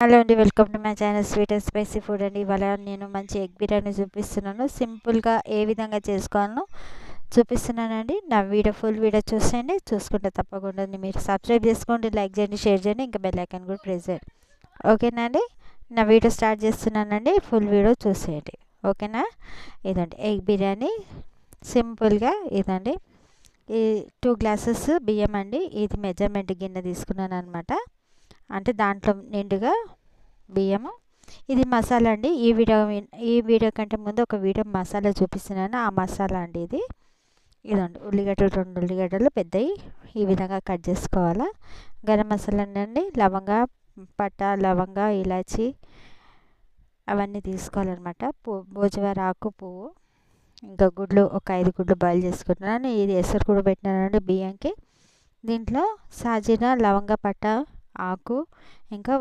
Hello అండి, welcome to my channel sweet and spicy food అండి. ఇవాళ నేను మంచి ఎగ్ బిర్యానీ చూపిస్తున్నాను. సింపుల్గా ఏ విధంగా చేసుకోవాలో చూపిస్తున్నానండి. నా ఫుల్ వీడియో చూసేయండి. చూసుకుంటే తప్పకుండా మీరు సబ్స్క్రైబ్ చేసుకోండి, లైక్ చేయండి, షేర్ చేయండి, ఇంకా బెల్ ఐకాన్ కూడా ప్రెస్ చేయండి. ఓకేనా అండి? నా వీడియో స్టార్ట్ చేస్తున్నానండి. ఫుల్ వీడియో చూసేయండి. ఓకేనా? ఇదండి ఎగ్ బిర్యానీ సింపుల్గా. ఇదండి ఈ 2 గ్లాసెస్ బియ్యం అండి. ఇది మెజర్మెంట్ గిన్నె తీసుకున్నాను అనమాట. అంటే దాంట్లో నిండుగా బియ్యము. ఇది మసాలా అండి. ఈ వీడియో కంటే ముందు ఒక వీడియో మసాలా చూపిస్తున్నాను. ఆ మసాలా అండి ఇది. ఇదండి ఉల్లిగడ్డలు, 2 ఉల్లిగడ్డలు పెద్దవి ఈ విధంగా కట్ చేసుకోవాలా. గరం మసాలా అండి, లవంగ, పట్ట, లవంగ, ఇలాచి అవన్నీ తీసుకోవాలన్నమాట. భోజవార ఆకు, పువ్వు, ఇంకా గుడ్లు ఒక 5 గుడ్లు బాయిల్ చేసుకుంటున్నాను. ఇది ఎసరు కూడా పెట్టినానండి బియ్యంకి. దీంట్లో సాజీరా, లవంగ, పట్ట, ఆకు, ఇంకా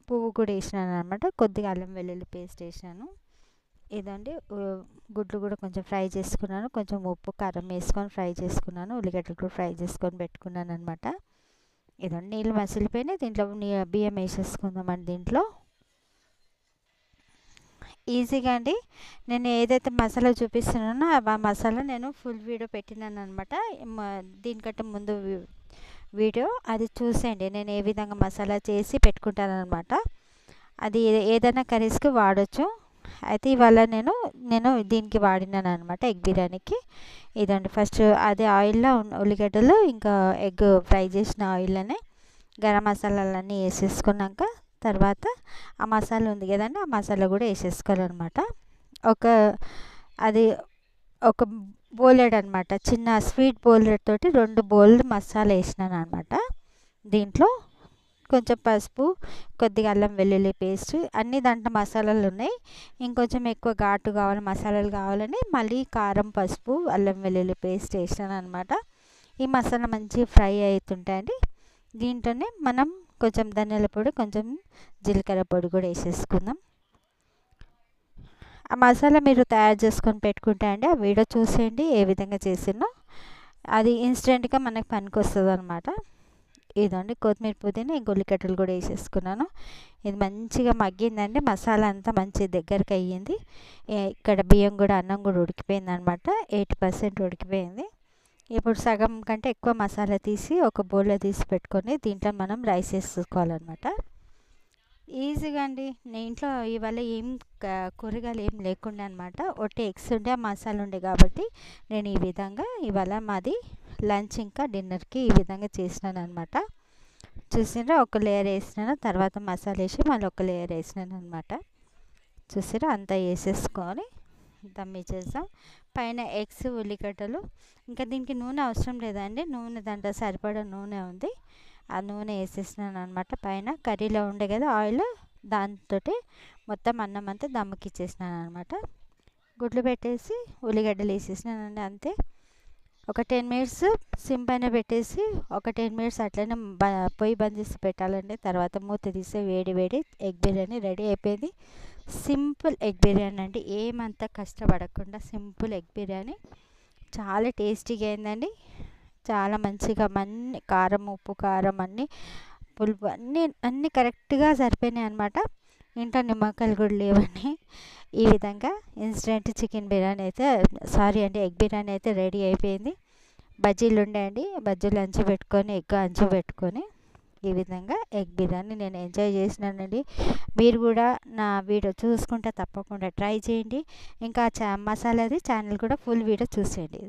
పువ్వు కూడా వేసినాను అనమాట. కొద్దిగా అల్లం వెల్లుల్లి పేస్ట్ వేసినాను. ఇదండి గుడ్లు కూడా కొంచెం ఫ్రై చేసుకున్నాను. కొంచెం ఉప్పు కారం వేసుకొని ఫ్రై చేసుకున్నాను. ఉల్లిగడ్డలు కూడా ఫ్రై చేసుకొని పెట్టుకున్నాను అనమాట. ఇదండి నీళ్ళు మసిలిపోయినాయి. దీంట్లో బియ్యం వేసేసుకుందామండి. దీంట్లో ఈజీగా అండి నేను ఏదైతే మసాలా చూపిస్తున్నానో ఆ మసాలా నేను ఫుల్ వీడియో పెట్టినాను అనమాట. దీనికంటే ముందు వీడియో అది చూసేయండి. నేను ఏ విధంగా మసాలా చేసి పెట్టుకుంటాను అనమాట. అది ఏదైనా కర్రీస్కి వాడచ్చు. అయితే ఇవాళ నేను దీనికి వాడినాను అనమాట, ఎగ్ బిర్యానీకి. ఇదండి ఫస్ట్ అదే ఆయిల్లో ఉల్లిగడ్డలు ఇంకా ఎగ్ ఫ్రై చేసిన ఆయిల్లోనే గరం మసాలాలన్నీ వేసేసుకున్నాక తర్వాత ఆ మసాలా ఉంది కదండి, ఆ మసాలా కూడా వేసేసుకోవాలన్నమాట. అది ఒక బౌలెడ్ అనమాట, చిన్న స్వీట్ బౌలెడ్ తోటి 2 బౌల్ మసాలా వేసినాను అనమాట. దీంట్లో కొంచెం పసుపు, కొద్దిగా అల్లం వెల్లుల్లి పేస్ట్, అన్నీ దాంట్లో మసాలాలు ఉన్నాయి. ఇంకొంచెం ఎక్కువ ఘాటు కావాలి, మసాలాలు కావాలని మళ్ళీ కారం, పసుపు, అల్లం వెల్లుల్లి పేస్ట్ వేసినాను అనమాట. ఈ మసాలా మంచిగా ఫ్రై అవుతుంటాయండి. దీంట్లోనే మనం కొంచెం ధనియాల పొడి, కొంచెం జీలకర్ర పొడి కూడా వేసేసుకుందాం. ఆ మసాలా మీరు తయారు చేసుకొని పెట్టుకుంటే అండి, ఆ వీడియో చూసేయండి ఏ విధంగా చేసినో. అది ఇన్స్టెంట్గా మనకు పనికి వస్తుంది అనమాట. ఇదండి కొత్తిమీర, పుదీనా, ఇంక ఉల్లిగడ్డలు కూడా వేసేసుకున్నాను. ఇది మంచిగా మగ్గిందండి. మసాలా అంతా మంచి దగ్గరికి అయ్యింది. ఇక్కడ బియ్యం కూడా, అన్నం కూడా ఉడికిపోయింది అనమాట. 80% ఉడికిపోయింది. ఇప్పుడు సగం కంటే ఎక్కువ మసాలా తీసి ఒక బౌల్లో తీసి పెట్టుకొని దీంట్లో మనం రైస్ వేసుకోవాలన్నమాట. ఈజీగా అండి. నేను ఇంట్లో ఇవాళ ఏం కూరగాయలు ఏం లేకుండా అనమాట, ఒట్టి ఎగ్స్ ఉండే, మసాలా ఉండే కాబట్టి నేను ఈ విధంగా ఇవాళ మాది లంచ్ ఇంకా డిన్నర్కి ఈ విధంగా చేసినాను అనమాట. చూసినా ఒక లేయర్ వేసినాను, తర్వాత మసాలా వేసి మళ్ళీ ఒక లేయర్ వేసినాను అనమాట. చూసినా అంతా వేసేసుకొని దమ్ ఇచ్చేసాం. పైన ఎగ్స్, ఉల్లిగడ్డలు, ఇంకా దీనికి నూనె అవసరం లేదండి. నూనె దాంట్లో సరిపడా నూనె ఉంది. ఆ నూనె వేసేసినాను అనమాట. పైన కర్రీలో ఉండే కదా ఆయిల్, దాంతో మొత్తం అన్నం అంతా దమ్ముకి ఇచ్చేసినాను అనమాట. గుడ్లు పెట్టేసి ఉల్లిగడ్డలు వేసేసినానండి, అంతే. ఒక 10 మినిట్స్ సిమ్ పైన పెట్టేసి ఒక 10 మినిట్స్ అట్లనే పొయ్యి బంద్ చేసి పెట్టాలండి. తర్వాత మూత తీసి వేడి వేడి ఎగ్ బిర్యానీ రెడీ అయిపోయింది. సింపుల్ ఎగ్ బిర్యానీ అండి, ఏమంతా కష్టపడకుండా సింపుల్ ఎగ్ బిర్యానీ చాలా టేస్టీగా అయిందండి. చాలా మంచిగా అన్ని కారం, ఉప్పు, కారం, అన్నీ పులుపు అన్నీ కరెక్ట్గా సరిపోయినాయి అనమాట. ఇంట్లో నిమ్మకాయలు కూడా లేవండి. ఈ విధంగా ఇన్స్టెంట్ చికెన్ బిర్యానీ అయితే, సారీ అండి, ఎగ్ బిర్యానీ అయితే రెడీ అయిపోయింది. బజ్జీలు ఉండేయండి, బజ్జీలు అంచు పెట్టుకొని, ఎగ్ అంచు పెట్టుకొని ఈ విధంగా ఎగ్ బిర్యానీ నేను ఎంజాయ్ చేసినానండి. మీరు కూడా నా వీడియో చూసుకుంటే తప్పకుండా ట్రై చేయండి. ఇంకా మసాలాది ఛానల్ కూడా ఫుల్ వీడియో చూసేయండి.